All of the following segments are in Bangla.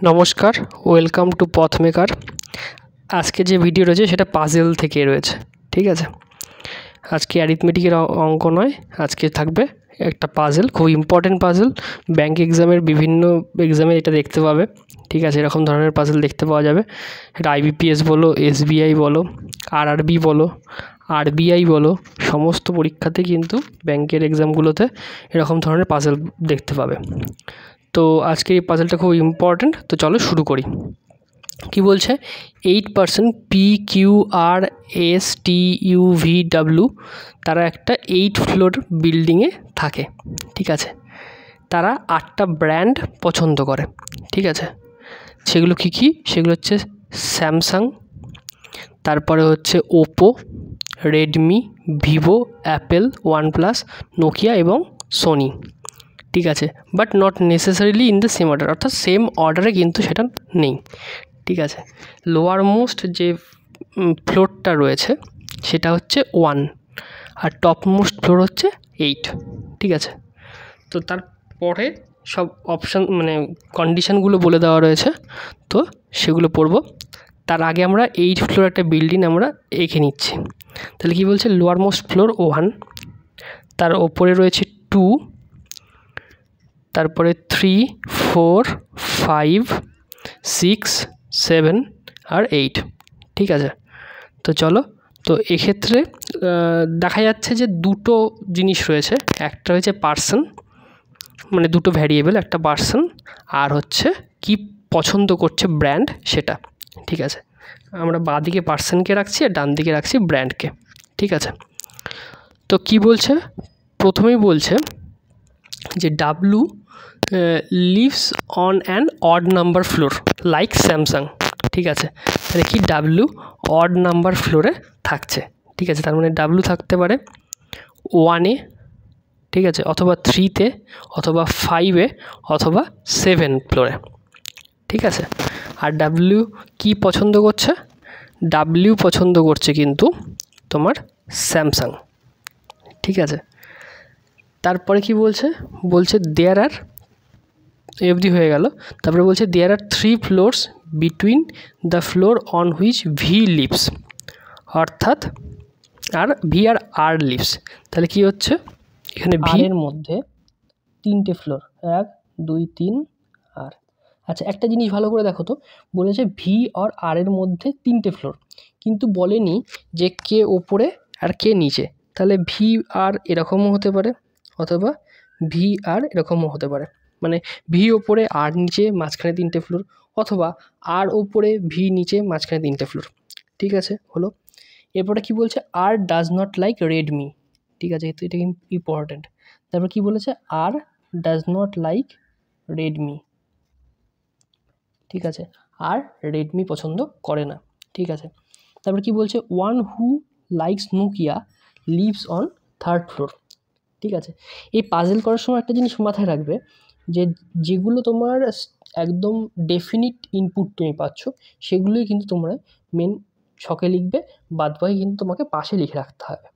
নমস্কার, ওয়েলকাম টু পথ মেকার। আজকে যে ভিডিও রয়েছে সেটা পাজেল থেকে রয়েছে, ঠিক আছে। আজকে অ্যারিথমেটিকের অঙ্ক নয়, আজকে থাকবে একটা পাজেল, খুব ইম্পর্টেন্ট পাজেল। ব্যাঙ্ক এক্সামের বিভিন্ন এক্সামে এটা দেখতে পাবে, ঠিক আছে। এরকম ধরনের পাজেল দেখতে পাওয়া যাবে। এটা আইবিপিএস বলো, এসবিআই বলো, আরআরবি বলো, আরবিআই বলো, সমস্ত পরীক্ষাতে কিন্তু ব্যাঙ্কের এক্সামগুলোতে এরকম ধরনের পাজেল দেখতে পাবে। তো আজকের এই পাজেলটা খুব ইম্পর্ট্যান্ট। তো চলো শুরু করি। কি বলছে, 8% PQRSTUVW তারা একটা 8 ফ্লোর বিল্ডিংয়ে থাকে, ঠিক আছে। তারা 8টা ব্র্যান্ড পছন্দ করে, ঠিক আছে। সেগুলো কি কি? সেগুলো হচ্ছে স্যামসাং, তারপরে হচ্ছে Oppo, Redmi, Vivo, Apple, OnePlus, Nokia এবং সোনি, ঠিক আছে। But not necessarily in the same order, অর্থাৎ সেম অর্ডারে কিন্তু সেটা নেই, ঠিক আছে। লোয়ার মোস্ট যে ফ্লোরটা রয়েছে সেটা হচ্ছে 1 আর টপ মোস্ট ফ্লোর হচ্ছে 8, ঠিক আছে। তো তারপরে সব অপশান মানে কন্ডিশানগুলো বলে দেওয়া রয়েছে, তো সেগুলো পড়ব। তার আগে আমরা 8 ফ্লোর একটা বিল্ডিং আমরা এঁকে নিচ্ছি। তাহলে কী বলছে, লোয়ার মোস্ট ফ্লোর 1, তার ওপরে রয়েছে 2, তারপরে 3, 4, 5, 6, 7 আর 8, ঠিক আছে। তো চলো, তো এক্ষেত্রে দেখা যাচ্ছে যে দুটো জিনিস রয়েছে। একটা হচ্ছে পার্সন, মানে দুটো ভ্যারিয়েবল, একটা পার্সন আর হচ্ছে কি পছন্দ করছে ব্র্যান্ড সেটা, ঠিক আছে। আমরা বাঁ দিকে পার্সনকে রাখছি আর ডান দিকে রাখছি ব্র্যান্ডকে, ঠিক আছে। তো কি বলছে, প্রথমেই বলছে যে W leaves on an odd number floor like Samsung, ঠিক আছে। তাহলে কি ডাব্লু অড নাম্বার ফ্লোরে থাকছে, ঠিক আছে। তার মানে ডাব্লু থাকতে পারে 1-এ, ঠিক আছে, অথবা 3-তে, অথবা 5-এ, অথবা 7 ফ্লোরে, ঠিক আছে। আর ডাব্লিউ কি পছন্দ করছে? ডাব্লিউ পছন্দ করছে কিন্তু তোমার স্যামসাং, ঠিক আছে। তারপরে কি বলছে, বলছে দেয়ার আর অবধি হয়ে গেল। তারপরে বলছে there are 3 floors between the floor on which V lives, অর্থাৎ আর ভি আর আর লিভস। তাহলে কি হচ্ছে, এখানে ভি এর মধ্যে 3টে ফ্লোর, 1, 2, 3 আর। আচ্ছা, একটা জিনিস ভালো করে দেখো তো, বলেছে ভি আর আর এর মধ্যে 3টে ফ্লোর, কিন্তু বলেনি যে কে ওপরে আর কে নিচে। তাহলে ভি আর এরকমও হতে পারে, অথবা ভি আর এরকমও হতে পারে। মানে ভি ওপরে আর নিচে, মাঝখানে 3টে ফ্লোর, অথবা আর ওপরে ভি নিচে, মাঝখানে 3টে ফ্লোর, ঠিক আছে, হলো। এরপরে কি বলছে, আর ডাজ নট লাইক রেডমি, ঠিক আছে, এটা ইম্পর্ট্যান্ট। তারপর কি বলেছে, আর ডাজ নট লাইক রেডমি, ঠিক আছে, আর রেডমি পছন্দ করে না, ঠিক আছে। তারপর কি বলছে, one who likes Nokia lives on 3rd floor, ঠিক আছে। এই পাজেল করার সময় একটা জিনিস মাথায় রাখবে, যে যেগুলো তোমার একদম ডেফিনিট ইনপুট তুমি পাচ্ছ সেগুলোই কিন্তু তোমরা মেন ছকে লিখবে, বাদবাকি কিন্তু তোমাকে পাশে লিখে রাখতে হবে।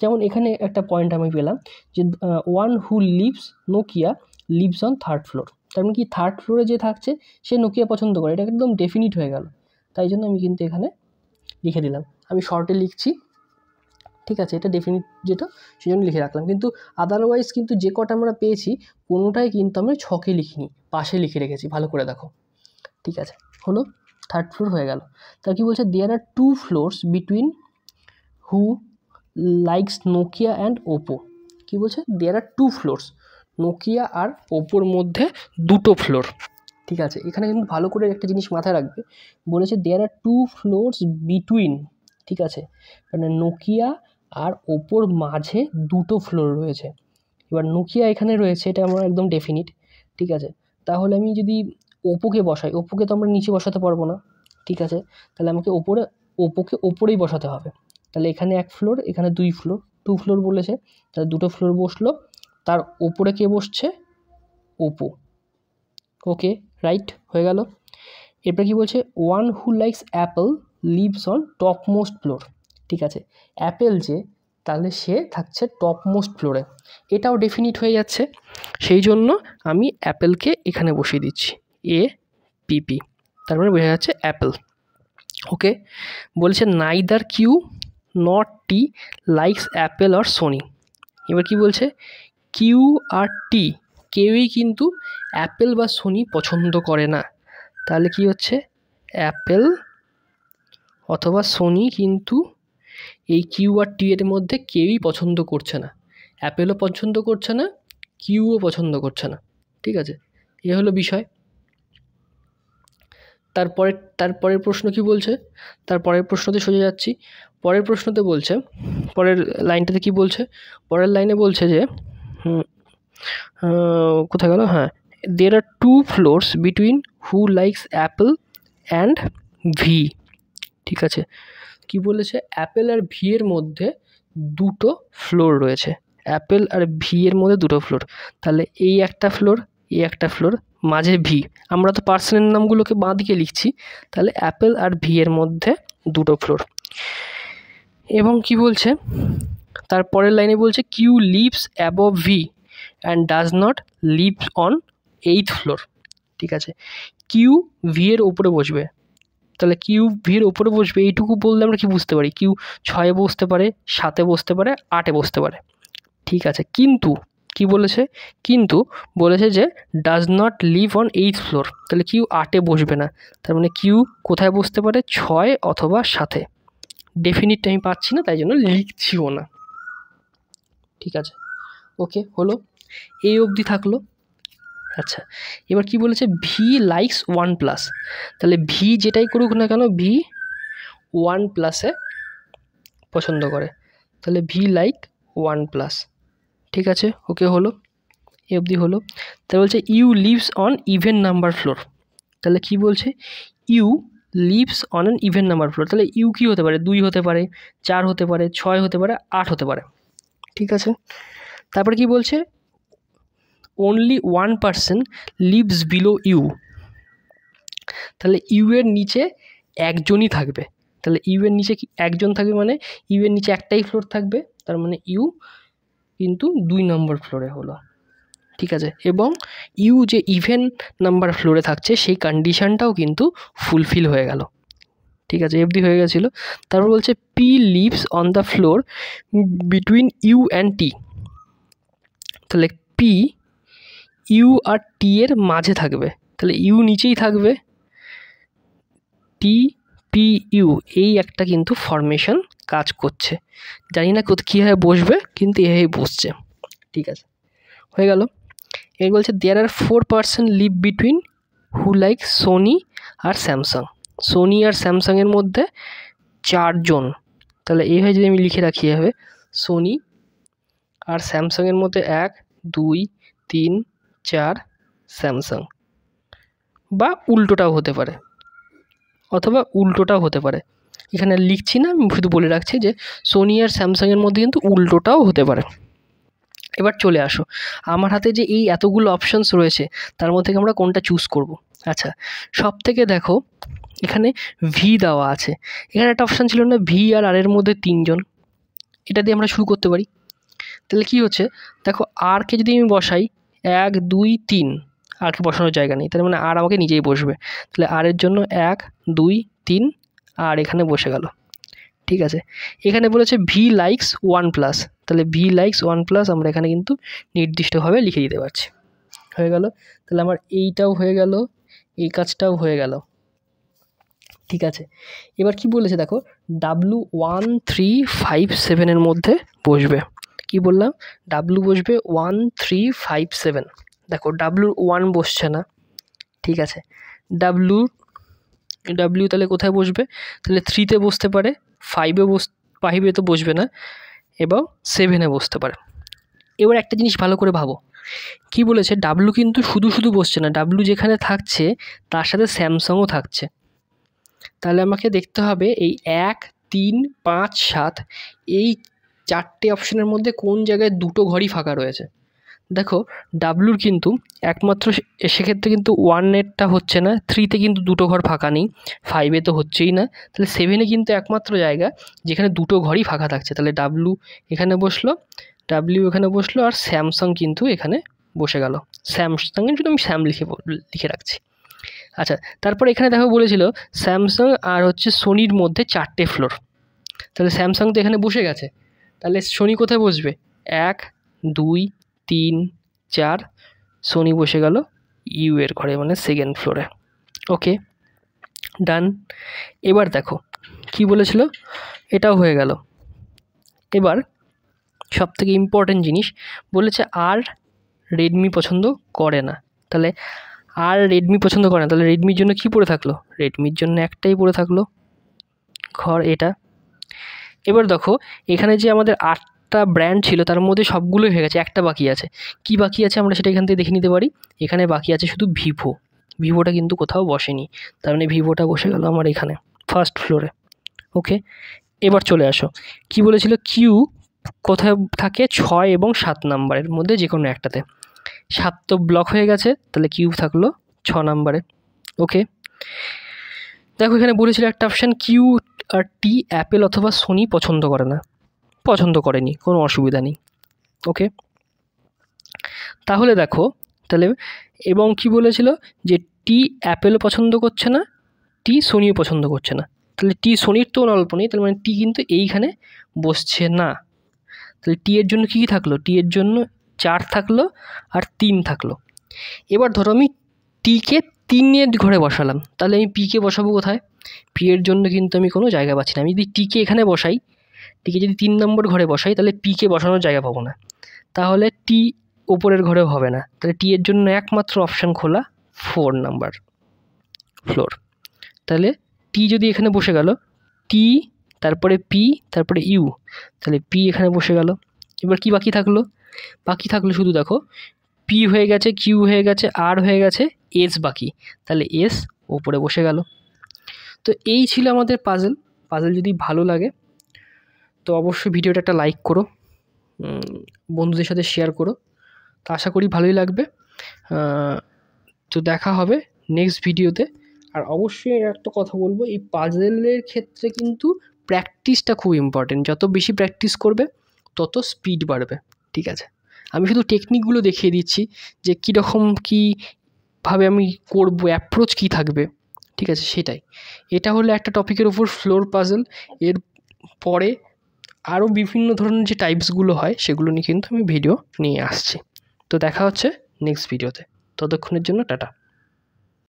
যেমন এখানে একটা পয়েন্ট আমি পেলাম যে one who lives Nokia lives on 3rd floor, তার মানে কি 3rd ফ্লোরে যে থাকছে সে নোকিয়া পছন্দ করে, এটা একদম ডেফিনিট হয়ে গেল। তাই জন্য আমি কিন্তু এখানে লিখে দিলাম, আমি শর্টে লিখছি, ঠিক আছে, এটা ডেফিনিট যেটা সেই জন্য লিখে রাখলাম। কিন্তু আদারওয়াইজ কিন্তু যে কটা আমরা পেয়েছি কোনোটাই কিন্তু আমরা ছকে লিখিনি, পাশে লিখে রেখেছি, ভালো করে দেখো, ঠিক আছে। হলো, 3rd ফ্লোর হয়ে গেল। তা কি বলছে, there are 2 floors between who likes Nokia and Oppo. কী বলছে, দেয়ার আর 2 ফ্লোরস, নোকিয়া আর ওপোর মধ্যে 2টো ফ্লোর, ঠিক আছে। এখানে কিন্তু ভালো করে একটা জিনিস মাথায় রাখবে, বলেছে দেয়ার আর 2 ফ্লোরস বিটুইন, ঠিক আছে, মানে নোকিয়া আর ওপোর মাঝে 2টো ফ্লোর রয়েছে। এবার নোকিয়া এখানে রয়েছে, এটা আমার একদম ডেফিনিট, ঠিক আছে। তাহলে আমি যদি ওপোকে বসাই, ওপোকে তো আমরা নিচে বসাতে পারবো না, ঠিক আছে। তাহলে আমাকে ওপোকে ওপরেই বসাতে হবে। তাহলে এখানে 1 ফ্লোর, এখানে 2 ফ্লোর, 2 ফ্লোর বলেছে, তাহলে 2টো ফ্লোর বসলো। তার ওপরে কে বসছে, ওপো, ওকে, রাইট, হয়ে গেল। এরপরে কি বলছে, one who likes Apple leaves on top most floor, ঠিক আছে। অ্যাপেল যে, তাহলে সে থাকছে টপ মোস্ট ফ্লোরে, এটাও ডেফিনিট হয়ে যাচ্ছে। সেই জন্য আমি অ্যাপেলকে এখানে বসিয়ে দিচ্ছি, এ PP, তার মানে বোঝা যাচ্ছে অ্যাপেল। ওকে, বলছে neither Q not T likes Apple or Sony. এবার কি বলছে, কিউ আর টি কেউই কিন্তু অ্যাপেল বা সোনি পছন্দ করে না। তাহলে কি হচ্ছে, অ্যাপেল অথবা সোনি কিন্তু এই কিউ আর টি এর মধ্যে কেউই পছন্দ করছে না। অ্যাপেলও পছন্দ করছে না, কিউও পছন্দ করছে না। ঠিক আছে, এ হলো বিষয়। তারপরের প্রশ্ন কি বলছে, তারপরের প্রশ্নতে সোজা যাচ্ছি। পরের প্রশ্নতে বলছে, পরের লাইনটাতে কি বলছে, পরের লাইনে বলছে যে কোথায় গেল, হ্যাঁ, দের আর 2 floors between who likes Apple and V. ঠিক আছে, কি বলেছে, অ্যাপেল আর ভি এর মধ্যে 2টো ফ্লোর রয়েছে। অ্যাপেল আর ভি এর মধ্যে 2টো ফ্লোর, তাহলে এই একটা ফ্লোর, এই একটা ফ্লোর, মাঝে ভি। আমরা তো পার্সনের নামগুলোকে বাঁ দিকে লিখছি, তাহলে অ্যাপেল আর ভি এর মধ্যে 2টো ফ্লোর। এবং কি বলছে, তারপরের লাইনে বলছে Q lives above V and does not live on 8th floor। ঠিক আছে, কিউ ভি এর ওপরে বসবে, তাহলে কিউ ভির ওপরে বসবে, এইটুকু বললে আমরা কি বুঝতে পারি, কিউ 6-এ বসতে পারে, 7-এ বসতে পারে, 8-এ বসতে পারে। ঠিক আছে, কিন্তু কি বলেছে, কিন্তু বলেছে যে does not live on 8th floor, তাহলে কিউ 8-এ বসবে না। তার মানে কিউ কোথায় বসতে পারে, 6 অথবা 7-এ। ডেফিনিটটা আমি পাচ্ছি না, তাই জন্য লিখছিও না। ঠিক আছে, ওকে, হলো, এই অবধি থাকলো। আচ্ছা, এবার কি বলেছে, ভি লাইকস 1+, তাহলে ভি যেটাই করুক না কেন ভি 1+এ পছন্দ করে, তাহলে ভি লাইক 1+। ঠিক আছে, ওকে, হলো, এ অবধি হলো। তাহলে বলছে U lives on even number floor, তাহলে কি বলছে, U lives on an even number floor, তাহলে ইউ কি হতে পারে, 2 হতে পারে, 4 হতে পারে, 6 হতে পারে, 8 হতে পারে। ঠিক আছে, তারপরে কি বলছে, only 1 person lives below you, তাহলে ইউ এর নিচে একজনই থাকবে। তাহলে ইউ এর নিচে একজন থাকবে, মানে ইউ এর নিচে একটাই ফ্লোর থাকবে, তার মানে ইউ কিন্তু 2 নম্বর ফ্লোরে হলো। ঠিক আছে, এবং ইউ যে ইভেন নাম্বার ফ্লোরে থাকছে সেই কন্ডিশনটাও কিন্তু ফুলফিল হয়ে গেল। ঠিক আছে, এফডি হয়ে গেছিলো। তারপর বলছে P lives on the floor between U and T, তাহলে পি ইউ আর টি এর মাঝে থাকবে, তাহলে ইউ নিচেই থাকবে, টি পি ইউ, এই একটা কিন্তু ফরমেশন কাজ করছে। জানি না কীভাবে বসবে, কিন্তু এভাবেই বসছে। ঠিক আছে, হয়ে গেল। এর বলছে there are 4 person live between who like Sony আর স্যামসাং, সোনি আর স্যামসাংয়ের মধ্যে 4 জন। তাহলে এইভাবে যদি আমি লিখে রাখি, এভাবে সোনি আর স্যামসাংয়ের মধ্যে 1 2 3 4 স্যামসাং, বা উল্টোটাও হতে পারে, অথবা উল্টোটাও হতে পারে। এখানে লিখছি না, আমি শুধু বলে রাখছি যে সোনি আর স্যামসাংয়ের মধ্যে কিন্তু উল্টোটাও হতে পারে। এবার চলে আসো, আমার হাতে যে এই এতগুলো অপশানস রয়েছে তার মধ্যে থেকে আমরা কোনটা চুজ করব। আচ্ছা, সব থেকে দেখো এখানে ভি দেওয়া আছে, এখানে একটা অপশান ছিল না ভি আর আর এর মধ্যে 3 জন, এটা দিয়ে আমরা শুরু করতে পারি। তাহলে কি হচ্ছে, দেখো আরকে যদি আমি বসাই 1 2 3, আরকে বসানোর জায়গা নেই, তার মানে আর আমাকে নিজেই বসবে। তাহলে আর এর জন্য 1 2 3 আর এখানে বসে গেল। ঠিক আছে, এখানে বলেছে ভি লাইকস 1+, তাহলে ভি লাইকস 1+, আমরা এখানে কিন্তু নির্দিষ্টভাবে লিখে দিতে পারছি। হয়ে গেল, তাহলে আমার এইটাও হয়ে গেল, এই কাজটাও হয়ে গেল। ঠিক আছে, এবার কি বলেছে দেখো, W1357 এর মধ্যে বসবে। কি বললাম, ডাব্লু বসবে 1357, দেখো W1 বসছে না। ঠিক আছে, ডাব্লু তাহলে কোথায় বসবে, তাহলে 3-তে বসতে পারে, 5-এ তো বসবে না, এবং 7-এ বসতে পারে। এবার একটা জিনিস ভালো করে ভাবো, কি বলেছে, ডাব্লু কিন্তু শুধু বসছে না, ডাব্লু যেখানে থাকছে তার সাথে স্যামসাংও থাকছে। তাহলে আমাকে দেখতে হবে এই 1 3 5 7 এই 4টে অপশনের মধ্যে কোন জায়গায় 2টো ঘরই ফাঁকা রয়েছে। দেখো ডাব্লুর কিন্তু একমাত্র সেক্ষেত্রে কিন্তু 1-এরটা হচ্ছে না, 3-তে কিন্তু 2টো ঘর ফাঁকা নেই, 5-এ তো হচ্ছেই না, তাহলে 7-এ কিন্তু একমাত্র জায়গা যেখানে 2টো ঘরই ফাঁকা থাকছে। তাহলে ডাব্লু এখানে বসলো, আর স্যামসাং কিন্তু এখানে বসে গেল। স্যামসাংয়ের জন্য আমি স্যাম লিখে রাখছি। আচ্ছা, তারপর এখানে দেখো বলেছিল স্যামসাং আর হচ্ছে সোনির মধ্যে 4টে ফ্লোর। তাহলে স্যামসাং তো এখানে বসে গেছে, তাহলে সোনি কোথায় বসবে? 1 2 3 4, সোনি বসে গেল ইউ এর ঘরে, মানে সেকেন্ড ফ্লোরে। ওকে, ডান। এবার দেখো কি বলেছিল, এটাও হয়ে গেল। এবার সব থেকে ইম্পর্টেন্ট জিনিস বলেছে আর রেডমি পছন্দ করে না। তাহলে আর রেডমি পছন্দ করে না, তাহলে রেডমির জন্য কি পড়ে থাকলো? রেডমির জন্য একটাই পড়ে থাকলো ঘর, এটা। এবার দেখো এখানে যে আমাদের 8টা ব্র্যান্ড ছিল তার মধ্যে সবগুলোই হয়ে গেছে, একটা বাকি আছে। কি বাকি আছে আমরা সেটা এখান থেকে দেখে নিতে পারি। এখানে বাকি আছে শুধু ভিভো। ভিভোটা কিন্তু কোথাও বসেনি, তার মানে ভিভোটা বসে গেল আমার এখানে ফার্স্ট ফ্লোরে। ওকে, এবার চলে আসো, কি বলেছিল কিউ কোথায় থাকে? 6 এবং 7 নাম্বারের মধ্যে যে কোনো একটাতে। 7 তো ব্লক হয়ে গেছে, তাহলে কিউ থাকলো 6 নাম্বারে। ওকে, দেখো এখানে বলেছিল একটা অপশান কিউ আর টি অ্যাপেল অথবা সোনি পছন্দ করে না, পছন্দ করেনি, কোনো অসুবিধা নেই। ওকে, তাহলে দেখো তাহলে এবং কি বলেছিল যে টি অ্যাপেলও পছন্দ করছে না, টি সোনিও পছন্দ করছে না। তাহলে টি সোনির তো অল্প নেই, তার মানে টি কিন্তু এইখানে বসছে না। তাহলে টি এর জন্য কী কী থাকলো? টি এর জন্য 4 থাকলো আর 3 থাকলো। এবার ধরো আমি টিকে 3-এর ঘরে বসালাম, তাহলে আমি পিকে বসাবো কোথায়? পি এর জন্য কিন্তু আমি কোনো জায়গা পাচ্ছি না। আমি যদি টিকে এখানে বসাই, টিকে যদি 3 নম্বর ঘরে বসাই, তাহলে পিকে বসানোর জায়গা পাবো না, তাহলে টি ওপরের ঘরেও হবে না। তাহলে টি এর জন্য একমাত্র অপশান খোলা 4 নাম্বার ফ্লোর। তাহলে টি যদি এখানে বসে গেল, টি তারপরে পি তারপরে ইউ, তাহলে পি এখানে বসে গেল। এবার কি বাকি থাকলো? বাকি থাকলো শুধু দেখো পি হয়ে গেছে, কিউ হয়ে গেছে, আর হয়ে গেছে, এস বাকি। তাহলে এস ওপরে বসে গেল। তো এই ছিল আমাদের পাজল। পাজল যদি ভালো লাগে তো অবশ্যই ভিডিওটা একটা লাইক করো, বন্ধুদের সাথে শেয়ার করো। তো আশা করি ভালোই লাগবে। তো দেখা হবে নেক্সট ভিডিওতে। আর অবশ্যই একটা কথা বলবো, এই পাজলের ক্ষেত্রে কিন্তু প্র্যাকটিসটা খুব ইম্পর্টেন্ট। যত বেশি প্র্যাকটিস করবে তত স্পিড বাড়বে। ঠিক আছে, আমি শুধু টেকনিকগুলো দেখিয়ে দিচ্ছি যে কীরকম কীভাবে আমি করবো, অ্যাপ্রোচ কী থাকবে। ঠিক আছে, সেটাই। এটা হলো একটা টপিকের ওপর ফ্লোর পাজল। এর পরে আরও বিভিন্ন ধরনের যে টাইপসগুলো হয় সেগুলো নিয়ে কিন্তু আমি ভিডিও নিয়ে আসছি। তো দেখা হচ্ছে নেক্সট ভিডিওতে। ততক্ষণের জন্য টাটা।